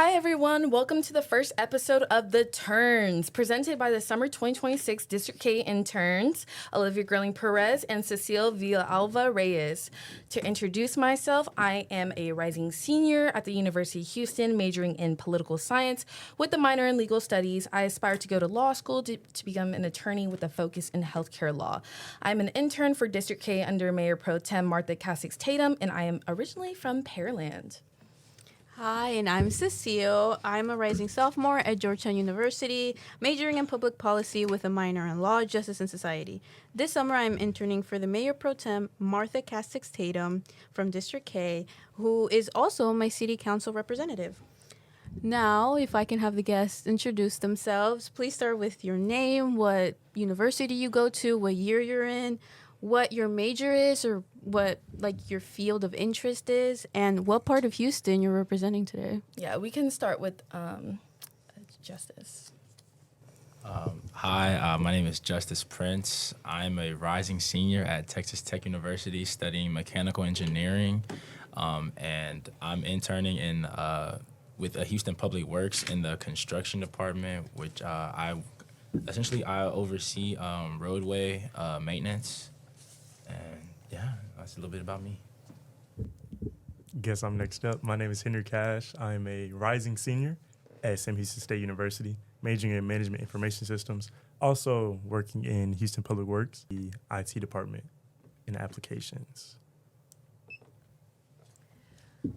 Hi, everyone. Welcome to the first episode of the Terns, presented by the Summer 2026 District K interns, Olivia Gerling-Perez and Cecile Villalva Reyes. To introduce myself, I am a rising senior at the University of Houston, majoring in political science with a minor in legal studies. I aspire to go to law school to become an attorney with a focus in healthcare law. I'm an intern for District K under Mayor Pro Tem Martha Casix Tatum, and I am originally from Pearland. Hi, and I'm Cecile. I'm a rising sophomore at Georgetown University, majoring in public policy with a minor in law, justice, and society. This summer, I'm interning for the Mayor Pro Tem, Martha Casix Tatum from District K, who is also my city council representative. Now, if I can have the guests introduce themselves, please start with your name, what university you go to, what year you're in, what your major is, or what your field of interest is, and what part of Houston you're representing today. Yeah, we can start with Justice. Hi, my name is Justice Prince. I'm a rising senior at Texas Tech University studying mechanical engineering, and I'm interning with Houston Public Works in the construction department, which I oversee roadway maintenance. And yeah, that's a little bit about me. Guess I'm next up. My name is Henry Cash. I'm a rising senior at Sam Houston State University, majoring in management information systems, also working in Houston Public Works, the IT department in applications.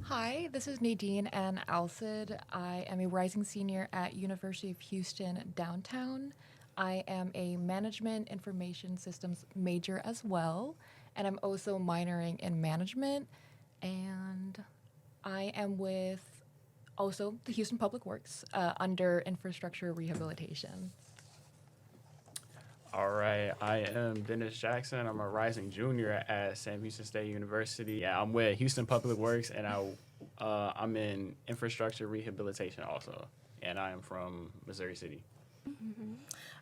Hi, this is Nadine N. Alcid. I am a rising senior at University of Houston Downtown. I am a management information systems major as well, and I'm also minoring in management, and I am with also the Houston Public Works under infrastructure rehabilitation. All right, I am Dennis Jackson. I'm a rising junior at Sam Houston State University. Yeah, I'm with Houston Public Works, and I'm in infrastructure rehabilitation also, and I am from Missouri City. Mm-hmm.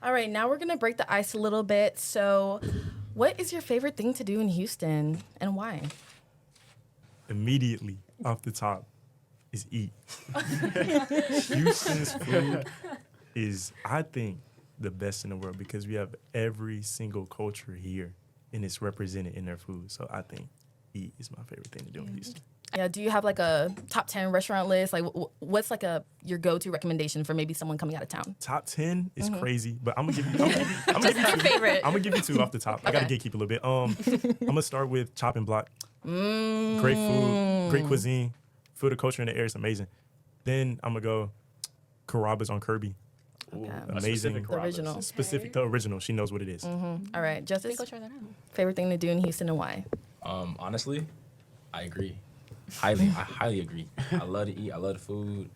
All right, now we're going to break the ice a little bit. So what is your favorite thing to do in Houston and why? Immediately off the top is eat. Houston's food is, I think, the best in the world because we have every single culture here and it's represented in their food. So I think eat is my favorite thing to do in Houston. Yeah, do you have like a top 10 restaurant list? Like what's like your go-to recommendation for maybe someone coming out of town? Top 10 is crazy, but I'm gonna give you favorite. I'm gonna give you two off the top. I gotta gatekeep a little bit. I'm gonna start with Chop and Block. Great food, great cuisine, food and culture in the air is amazing. Then I'm gonna go Carrabba's on Kirby. Okay. Amazing. The original. Specific, the original. She knows what it is. Mm-hmm. All right, Justice. Go try that out. Favorite thing to do in Houston and why? Honestly, I agree. I highly agree. I love to eat. I love the food.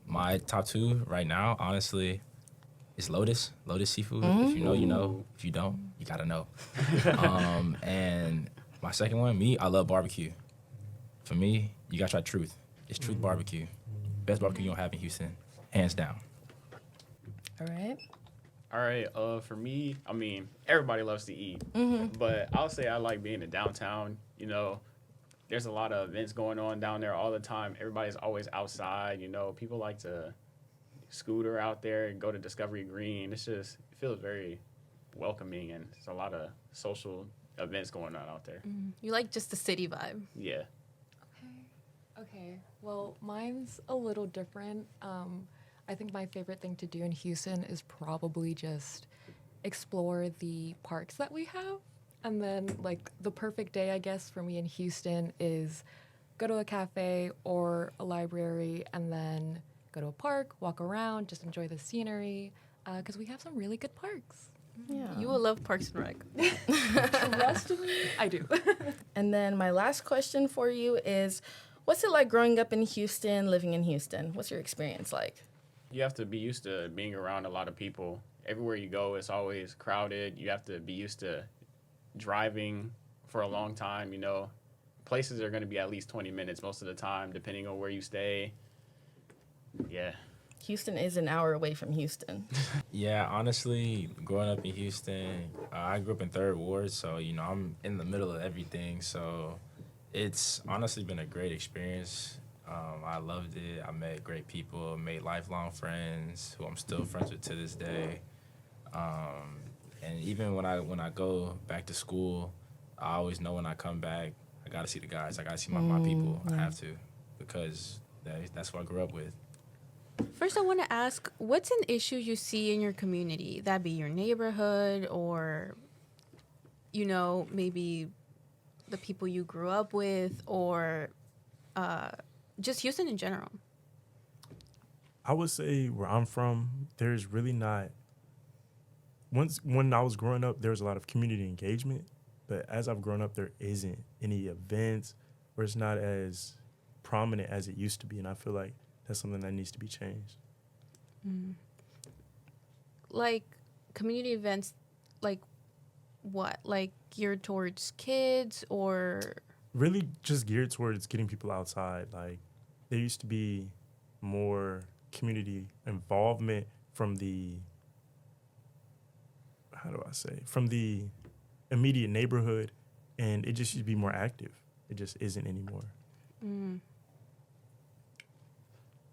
My top two right now, honestly, is Lotus Seafood. If you know, you know. If you don't, you gotta know. And my second one, I love barbecue. For me, you gotta try Truth. It's Truth Barbecue. Best barbecue you'll have in Houston, hands down. All right. All right, for me, I mean, everybody loves to eat, but I'll say I like being in downtown. You know, there's a lot of events going on down there all the time. Everybody's always outside. You know, people like to scooter out there and go to Discovery Green. It feels very welcoming, and there's a lot of social events going on out there. You like just the city vibe. Yeah. Okay. Well, mine's a little different. I think my favorite thing to do in Houston is probably just explore the parks that we have. And then, the perfect day, I guess, for me in Houston is go to a cafe or a library and then go to a park, walk around, just enjoy the scenery, because we have some really good parks. Yeah. You will love Parks and Rec. Trust me, I do. And then my last question for you is, what's it like growing up in Houston, living in Houston? What's your experience like? You have to be used to being around a lot of people. Everywhere you go, it's always crowded. You have to be used to driving for a long time. You know, places are going to be at least 20 minutes most of the time, depending on where you stay. Yeah. Houston is an hour away from Houston. Yeah, honestly, growing up in Houston, I grew up in 3rd Ward, so, I'm in the middle of everything. So it's honestly been a great experience. I loved it. I met great people, made lifelong friends who I'm still friends with to this day. And even when I go back to school, I always know when I come back, I gotta see the guys. I gotta see my people. I have to, because that's what I grew up with. First, I want to ask, what's an issue you see in your community? That be your neighborhood or, maybe the people you grew up with or just Houston in general. I would say where I'm from, there's really not. When I was growing up, there was a lot of community engagement, but as I've grown up, there isn't any events, or it's not as prominent as it used to be, and I feel like that's something that needs to be changed. Like community events, like what? Like geared towards kids or? Really just geared towards getting people outside. Like, there used to be more community involvement from the, from the immediate neighborhood, and it just used to be more active. It just isn't anymore.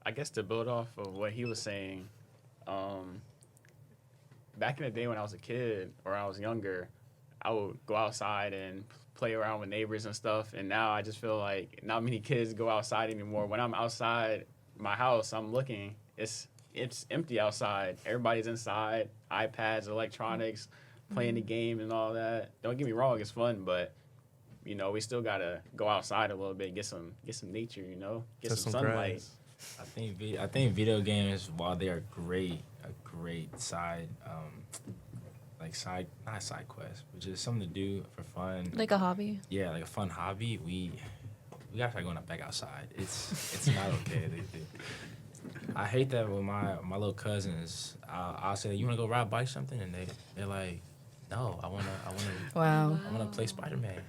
I guess to build off of what he was saying, back in the day when I was a kid or I was younger, I would go outside and play around with neighbors and stuff. And now I just feel like not many kids go outside anymore. When I'm outside my house, I'm looking, it's empty outside. Everybody's inside, iPads, electronics, playing the game and all that. Don't get me wrong, it's fun, but we still gotta go outside a little bit, get some nature, get some sunlight. Grass. I think video games, while they are a great side, not side quest, but just something to do for fun. Like a hobby? Yeah, like a fun hobby. We gotta start going back outside. It's not okay. I hate that with my little cousins. I'll say, you wanna go ride bikes something, and they're like, no, I wanna play Spider-Man.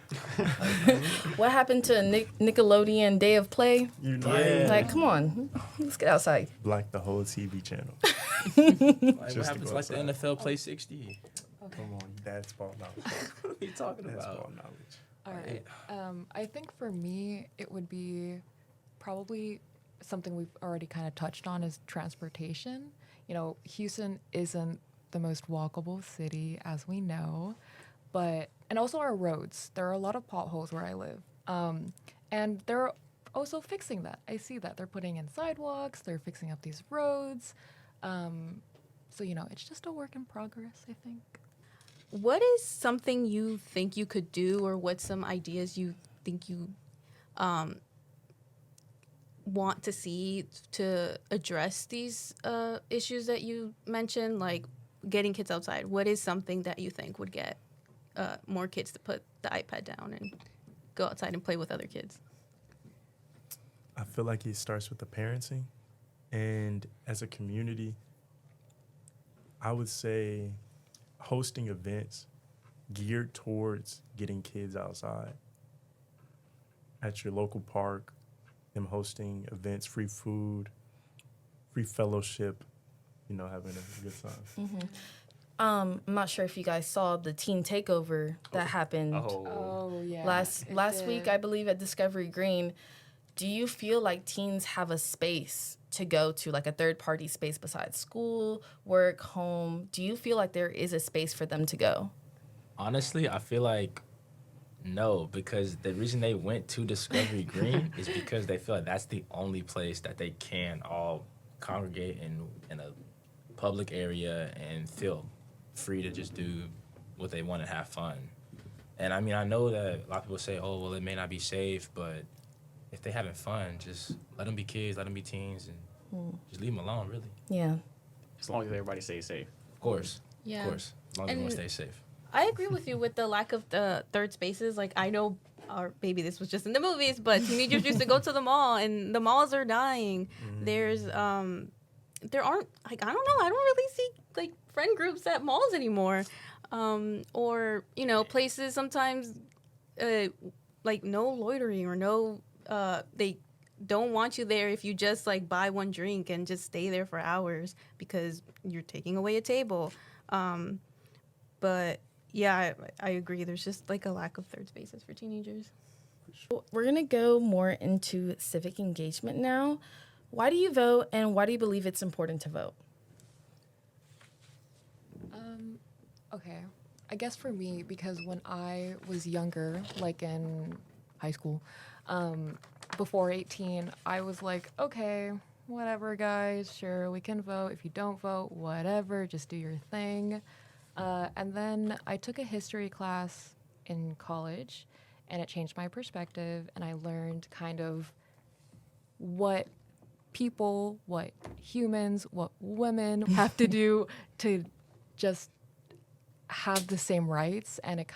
What happened to Nickelodeon Day of Play? Yeah. Like, come on, let's get outside. Black the whole TV channel. Like, what Just to happens go like the outside. NFL Play 60? Come on, that's ball knowledge. What are you talking That's about? ball knowledge. All right. I think for me, it would be probably something we've already kind of touched on is transportation. Houston isn't the most walkable city, as we know, and also our roads. There are a lot of potholes where I live. And they're also fixing that. I see that. They're putting in sidewalks, they're fixing up these roads. So, it's just a work in progress, I think. What is something you think you could do, or what's some ideas you think you want to see to address these issues that you mentioned, like getting kids outside? What is something that you think would get more kids to put the iPad down and go outside and play with other kids? I feel like it starts with the parenting, and as a community, I would say hosting events geared towards getting kids outside. At your local park, them hosting events, free food, free fellowship, having a good time. I'm not sure if you guys saw the teen takeover that happened Oh, yeah. last week, I believe, at Discovery Green. Do you feel like teens have a space to go to, like a third-party space besides school, work, home? Do you feel like there is a space for them to go? Honestly, I feel like no, because the reason they went to Discovery Green is because they feel like that's the only place that they can all congregate in a public area and feel free to just do what they want and have fun. And I mean, I know that a lot of people say, oh, well, it may not be safe, but if they're having fun, just let them be kids, let them be teens, and just leave them alone, really. Yeah. As long as everybody stays safe. Of course. Yeah. Of course. As long as everyone stays safe. I agree with you with the lack of the third spaces. Like, I know, or maybe this was just in the movies, but teenagers used to go to the mall, and the malls are dying. There's, there aren't, like, I don't know, I don't really see, like, friend groups at malls anymore. Or, places sometimes, like, no loitering or no, they don't want you there if you just, like, buy one drink and just stay there for hours because you're taking away a table. But... yeah, I agree. There's just like a lack of third spaces for teenagers. We're going to go more into civic engagement now. Why do you vote, and why do you believe it's important to vote? Okay. I guess for me, because when I was younger, like in high school, before 18, I was like, okay, whatever, guys, sure, we can vote. If you don't vote, whatever, just do your thing. And then I took a history class in college, and it changed my perspective, and I learned kind of what people, what humans, what women have to do to just have the same rights, and it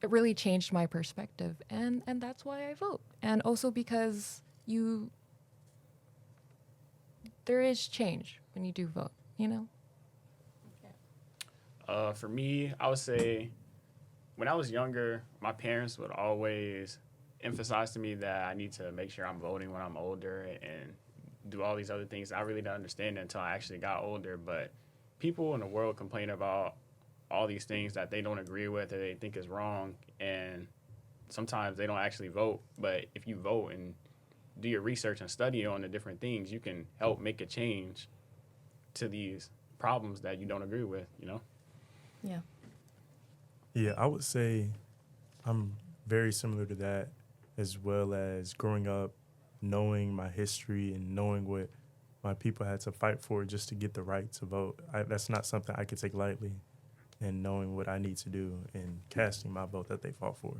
really changed my perspective, and that's why I vote. And also because there is change when you do vote, you know? For me, I would say when I was younger, my parents would always emphasize to me that I need to make sure I'm voting when I'm older and do all these other things. I really didn't understand it until I actually got older. But people in the world complain about all these things that they don't agree with or they think is wrong. And sometimes they don't actually vote. But if you vote and do your research and study on the different things, you can help make a change to these problems that you don't agree with, you know? Yeah. Yeah, I would say I'm very similar to that, as well as growing up, knowing my history and knowing what my people had to fight for just to get the right to vote. That's not something I could take lightly, and knowing what I need to do and casting my vote that they fought for.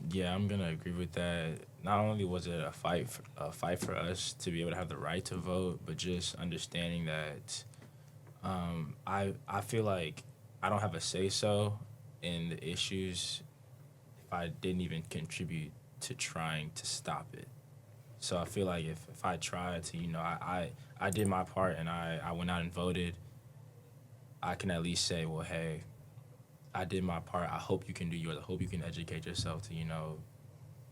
Yeah, I'm gonna agree with that. Not only was it a fight for us to be able to have the right to vote, but just understanding that I feel like I don't have a say so in the issues if I didn't even contribute to trying to stop it. So I feel like if I tried to, I did my part and I went out and voted, I can at least say, well, hey, I did my part. I hope you can do yours. I hope you can educate yourself to,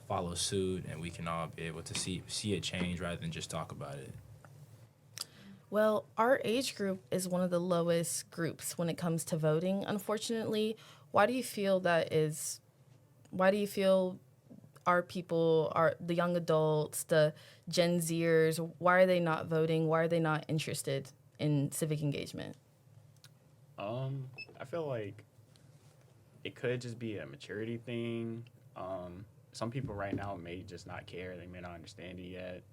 follow suit, and we can all be able to see a change rather than just talk about it. Well, our age group is one of the lowest groups when it comes to voting, unfortunately. Why do you feel that is? Why do you feel our people, the young adults, the Gen Zers, why are they not voting? Why are they not interested in civic engagement? I feel like it could just be a maturity thing. Some people right now may just not care. They may not understand it yet.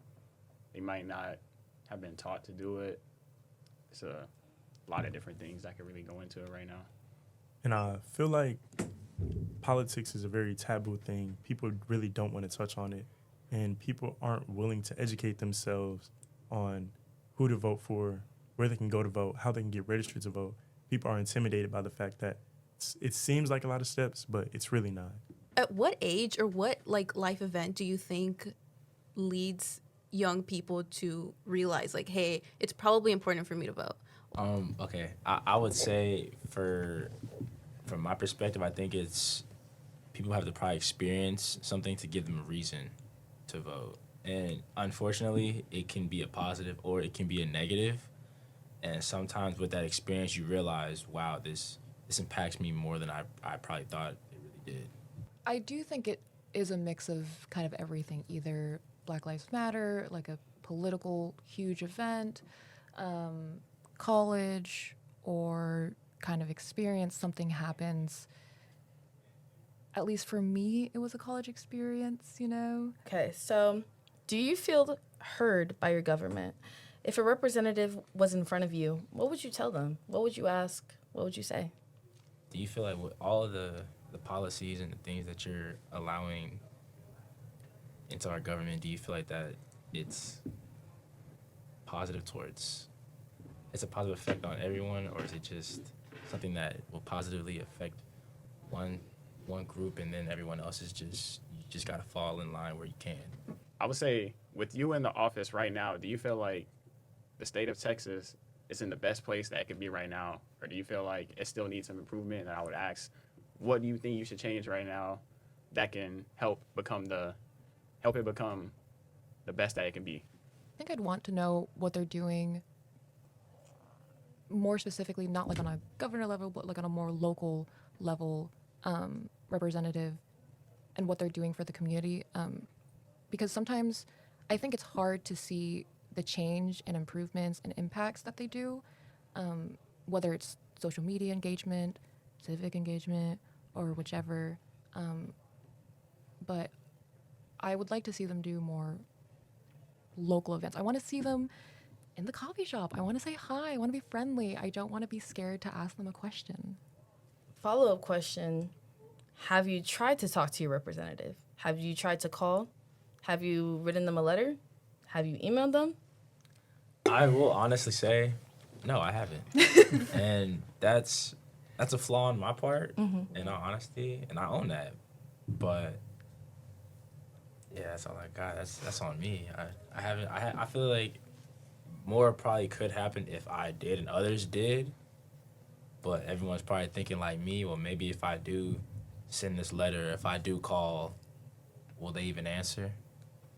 They might not have been taught to do it. It's a lot of different things that could really go into it right now. And I feel like politics is a very taboo thing. People really don't want to touch on it. And people aren't willing to educate themselves on who to vote for, where they can go to vote, how they can get registered to vote. People are intimidated by the fact that it seems like a lot of steps, but it's really not. At what age or what life event do you think leads young people to realize hey, it's probably important for me to vote? Okay, I would say from my perspective, I think it's people have to probably experience something to give them a reason to vote. And unfortunately, it can be a positive or it can be a negative. And sometimes with that experience, you realize, wow, this impacts me more than I probably thought it really did. I do think it is a mix of kind of everything, either Black Lives Matter, like a political huge event, college, or kind of experience, something happens. At least for me, it was a college experience, Okay, so do you feel heard by your government? If a representative was in front of you, what would you tell them? What would you ask? What would you say? Do you feel like with all of the policies and the things that you're allowing into our government, do you feel like that it's positive it's a positive effect on everyone, or is it just something that will positively affect one group and then everyone else is you just got to fall in line where you can? I would say with you in the office right now, do you feel like the state of Texas is in the best place that it could be right now? Or do you feel like it still needs some improvement? And I would ask, what do you think you should change right now that can help it become the best that it can be? I think I'd want to know what they're doing more specifically, not like on a governor level, but like on a more local level representative and what they're doing for the community. Because sometimes I think it's hard to see the change and improvements and impacts that they do, whether it's social media engagement, civic engagement, or whichever. But I would like to see them do more local events. I want to see them in the coffee shop. I want to say hi. I want to be friendly. I don't want to be scared to ask them a question. Follow-up question. Have you tried to talk to your representative? Have you tried to call? Have you written them a letter? Have you emailed them? I will honestly say, no, I haven't. And that's a flaw on my part, in all honesty, and I own that. But yeah, that's all I got. That's on me. I haven't. I feel like more probably could happen if I did and others did. But everyone's probably thinking like me. Well, maybe if I do send this letter, if I do call, will they even answer?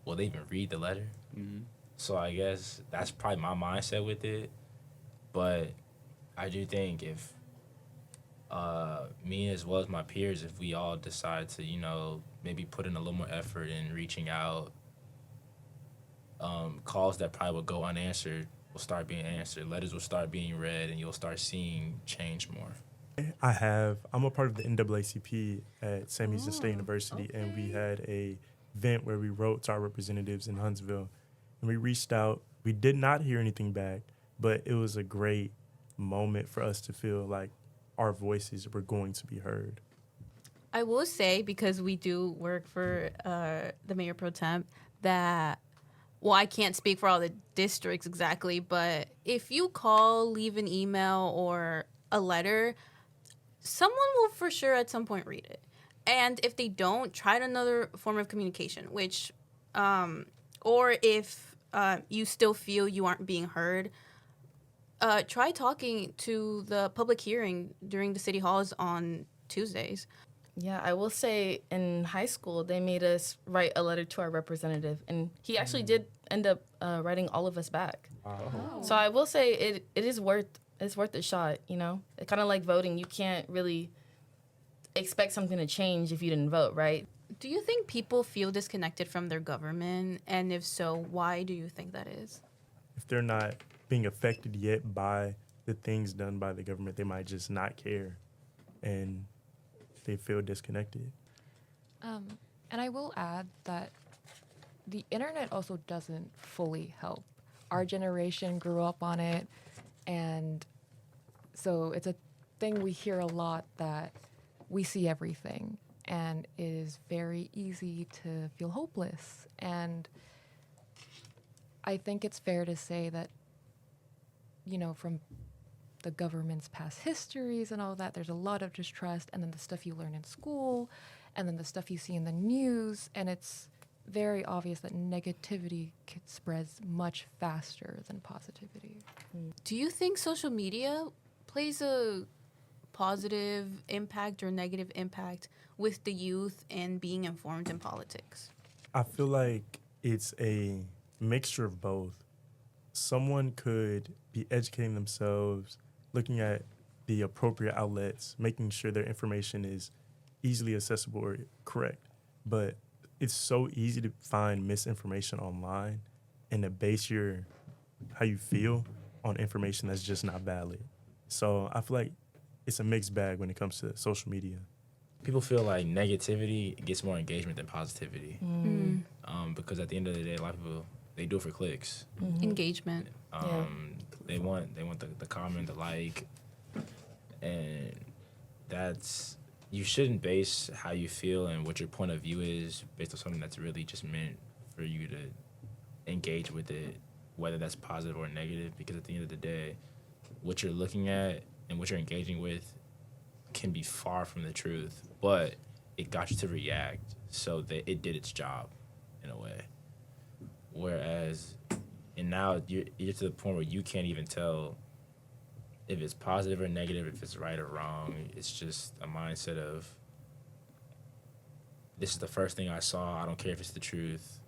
Will they even read the letter? Mm-hmm. So I guess that's probably my mindset with it. But I do think if me as well as my peers, if we all decide to, maybe put in a little more effort in reaching out, calls that probably would go unanswered will start being answered. Letters will start being read, and you'll start seeing change more. I'm a part of the NAACP at Sam Houston State University, and we had a event where we wrote to our representatives in Huntsville, and we reached out. We did not hear anything back, but it was a great moment for us to feel like our voices were going to be heard. I will say, because we do work for the mayor pro temp, that, well, I can't speak for all the districts exactly, but if you call, leave an email or a letter, someone will for sure at some point read it. And if they don't, try another form of communication, which, or if you still feel you aren't being heard, try talking to the public hearing during the city halls on Tuesdays. Yeah, I will say in high school, they made us write a letter to our representative, and he actually did end up writing all of us back. Wow. So I will say it is worth a shot, It's kind of like voting. You can't really expect something to change if you didn't vote, right? Do you think people feel disconnected from their government? And if so, why do you think that is? If they're not being affected yet by the things done by the government, they might just not care, and they feel disconnected. And I will add that the internet also doesn't fully help. Our generation grew up on it, and so it's a thing we hear a lot, that we see everything, and it is very easy to feel hopeless. And I think it's fair to say that, from the government's past histories and all that, there's a lot of distrust, and then the stuff you learn in school, and then the stuff you see in the news, and it's very obvious that negativity spreads much faster than positivity. Do you think social media plays a positive impact or negative impact with the youth and being informed in politics? I feel like it's a mixture of both. Someone could be educating themselves, looking at the appropriate outlets, making sure their information is easily accessible or correct. But it's so easy to find misinformation online and to base how you feel on information that's just not valid. So I feel like it's a mixed bag when it comes to social media. People feel like negativity gets more engagement than positivity. Because at the end of the day, a lot of people, they do it for clicks. Engagement. They want the comment, the like, and that's, you shouldn't base how you feel and what your point of view is based on something that's really just meant for you to engage with it, whether that's positive or negative, because at the end of the day, what you're looking at and what you're engaging with can be far from the truth, but it got you to react, so that it did its job in a way. Whereas, and now you're to the point where you can't even tell if it's positive or negative, if it's right or wrong. It's just a mindset of, this is the first thing I saw, I don't care if it's the truth,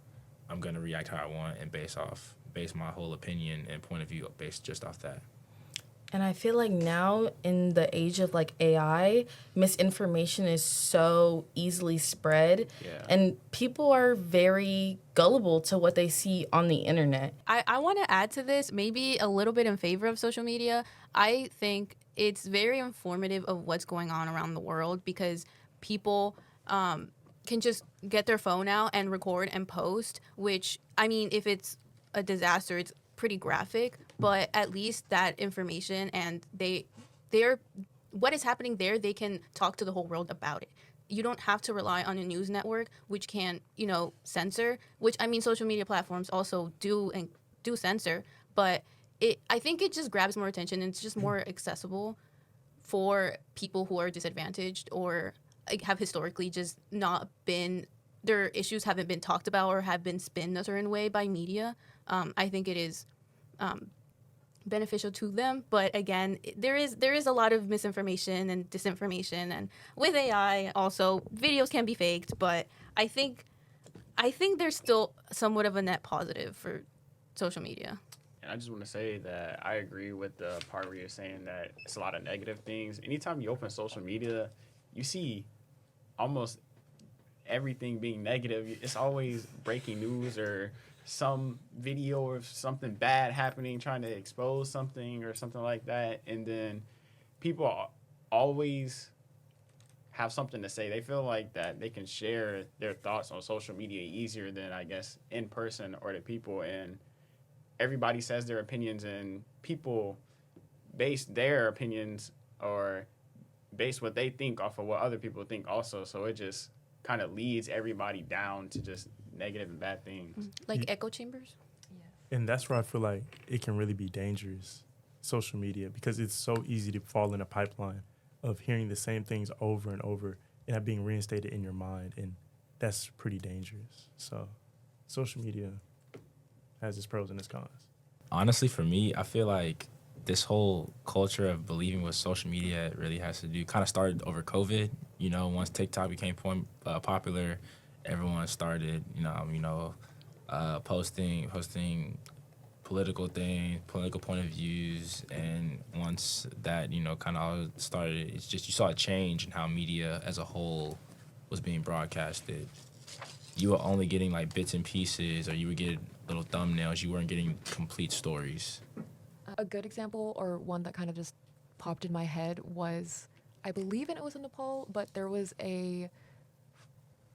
I'm gonna react how I want and base my whole opinion and point of view based just off that. And I feel like now in the age of like AI, misinformation is so easily spread. Yeah. And people are very gullible to what they see on the internet. I want to add to this, maybe a little bit in favor of social media. I think it's very informative of what's going on around the world because people can just get their phone out and record and post, which, I mean, if it's a disaster, it's pretty graphic, but at least that information and they're what is happening there, they can talk to the whole world about it. You don't have to rely on a news network which can, censor, which I mean social media platforms also do censor, but I think it just grabs more attention and it's just more accessible for people who are disadvantaged or like, have historically just not been their issues haven't been talked about or have been spinned a certain way by media. I think it is beneficial to them, but again, there is a lot of misinformation and disinformation, and with AI, also videos can be faked. But I think there's still somewhat of a net positive for social media. And I just want to say that I agree with the part where you're saying that it's a lot of negative things. Anytime you open social media, you see almost everything being negative. It's always breaking news or some video or something bad happening, trying to expose something or something like that. And then people always have something to say. They feel like that they can share their thoughts on social media easier than, I guess, in person or to people. And everybody says their opinions, and people base their opinions or base what they think off of what other people think also. So it just kind of leads everybody down to just negative and bad things. Like echo chambers? And that's where I feel like it can really be dangerous, social media, because it's so easy to fall in a pipeline of hearing the same things over and over and that being reinstated in your mind. And that's pretty dangerous. So social media has its pros and its cons. Honestly, for me, I feel like this whole culture of believing what social media really has to do kind of started over COVID. Once TikTok became popular, everyone started, posting political things, political point of views, and once that, kind of started, it's just you saw a change in how media as a whole was being broadcasted. You were only getting like bits and pieces, or you would get little thumbnails. You weren't getting complete stories. A good example, or one that kind of just popped in my head, was, I believe it was in Nepal, but there was a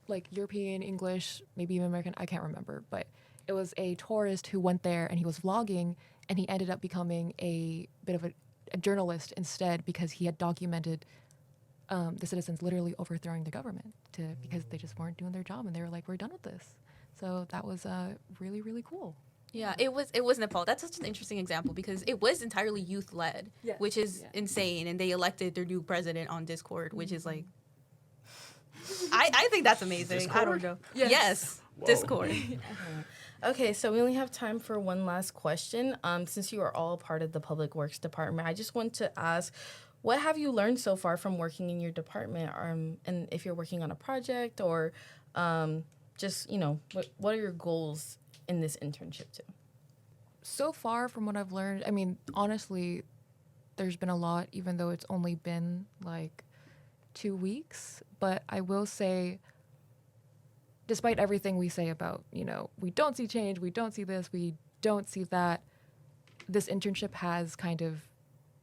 like European, English, maybe even American, I can't remember, but it was a tourist who went there and he was vlogging, and he ended up becoming a bit of a journalist instead, because he had documented the citizens literally overthrowing the government because they just weren't doing their job, and they were like, we're done with this. So that was really, really cool. Yeah, it was Nepal. That's such an interesting example because it was entirely youth led, which is insane. And they elected their new president on Discord, which is like, I think that's amazing. Discord? I don't know. Yes, Discord. Okay, so we only have time for one last question. Since you are all part of the Public Works Department, I just want to ask, what have you learned so far from working in your department? And if you're working on a project or just, what are your goals in this internship too? So far, from what I've learned, I mean, honestly, there's been a lot, even though it's only been like 2 weeks. But I will say, despite everything we say about, we don't see change, we don't see this, we don't see that, this internship has kind of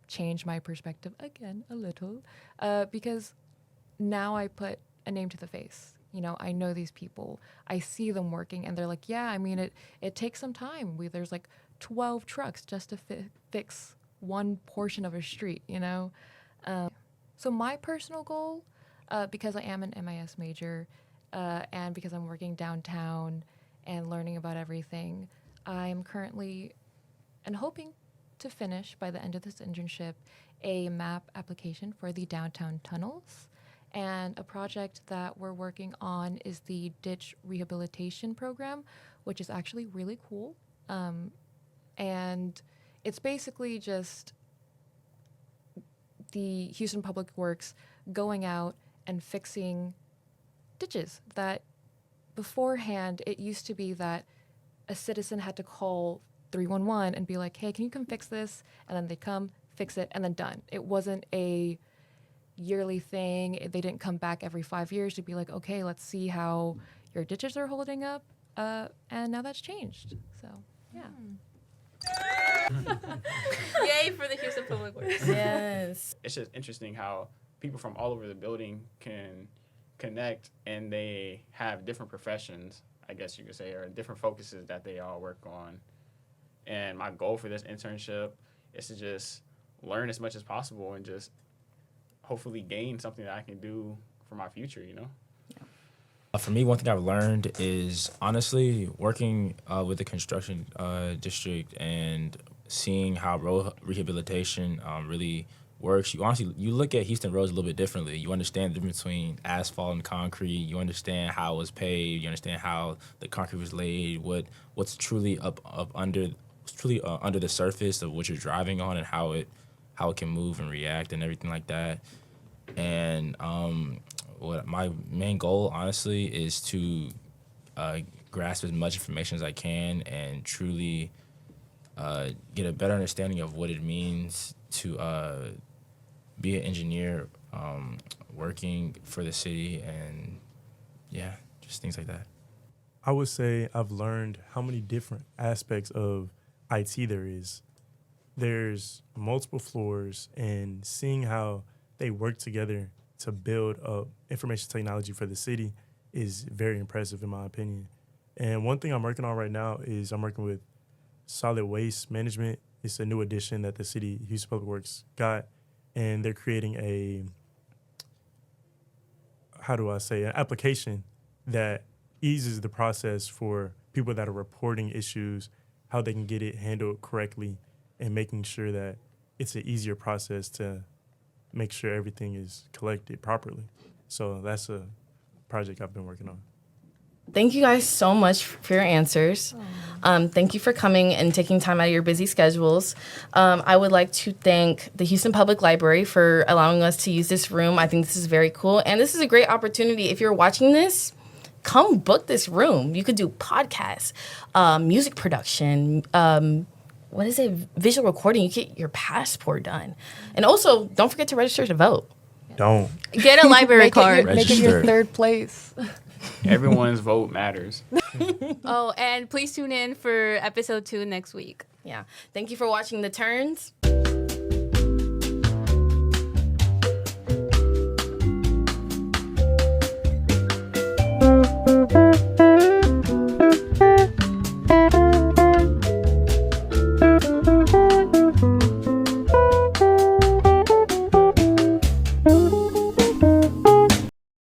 changed my perspective again a little, because now I put a name to the face. I know these people, I see them working, and they're like, yeah, I mean, it takes some time. There's like 12 trucks just to fix one portion of a street, So my personal goal, because I am an MIS major, and because I'm working downtown and learning about everything, I'm currently and hoping to finish by the end of this internship a map application for the downtown tunnels. And a project that we're working on is the ditch rehabilitation program, which is actually really cool. And it's basically just the Houston Public Works going out and fixing ditches that beforehand it used to be that a citizen had to call 311 and be like, hey, can you come fix this? And then they come, fix it, and then done. It wasn't a yearly thing. They didn't come back every 5 years to be like, okay, let's see how your ditches are holding up. And now that's changed. So, yeah. Yay for the Houston Public Works. Yes. It's just interesting how people from all over the building can connect, and they have different professions, I guess you could say, or different focuses that they all work on. And my goal for this internship is to just learn as much as possible and just hopefully gain something that I can do for my future, you know? For me, one thing I've learned is honestly working with the construction district and seeing how road rehabilitation really works. You look at Houston roads a little bit differently. You understand the difference between asphalt and concrete. You understand how it was paved. You understand how the concrete was laid. What's truly under the surface of what you're driving on, and how it can move and react and everything like that. And what my main goal, honestly, is to grasp as much information as I can and truly get a better understanding of what it means to be an engineer working for the city, and yeah, just things like that. I would say I've learned how many different aspects of IT there is. There's multiple floors, and seeing how they work together to build up information technology for the city is very impressive, in my opinion. And one thing I'm working on right now is I'm working with solid waste management. It's a new addition that the city, Houston Public Works, got, and they're creating an application that eases the process for people that are reporting issues, how they can get it handled correctly, and making sure that it's an easier process to make sure everything is collected properly. So that's a project I've been working on. Thank you guys so much for your answers. Thank you for coming and taking time out of your busy schedules. I would like to thank the Houston Public Library for allowing us to use this room. I think this is very cool. And this is a great opportunity. If you're watching this, come book this room. You could do podcasts, music production, visual recording. You get your passport done. And also, don't forget to register to vote. Don't. Get a library card. Make it your Register. third place. Everyone's vote matters. Oh, and please tune in for episode 2 next week. Yeah. Thank you for watching The Terns.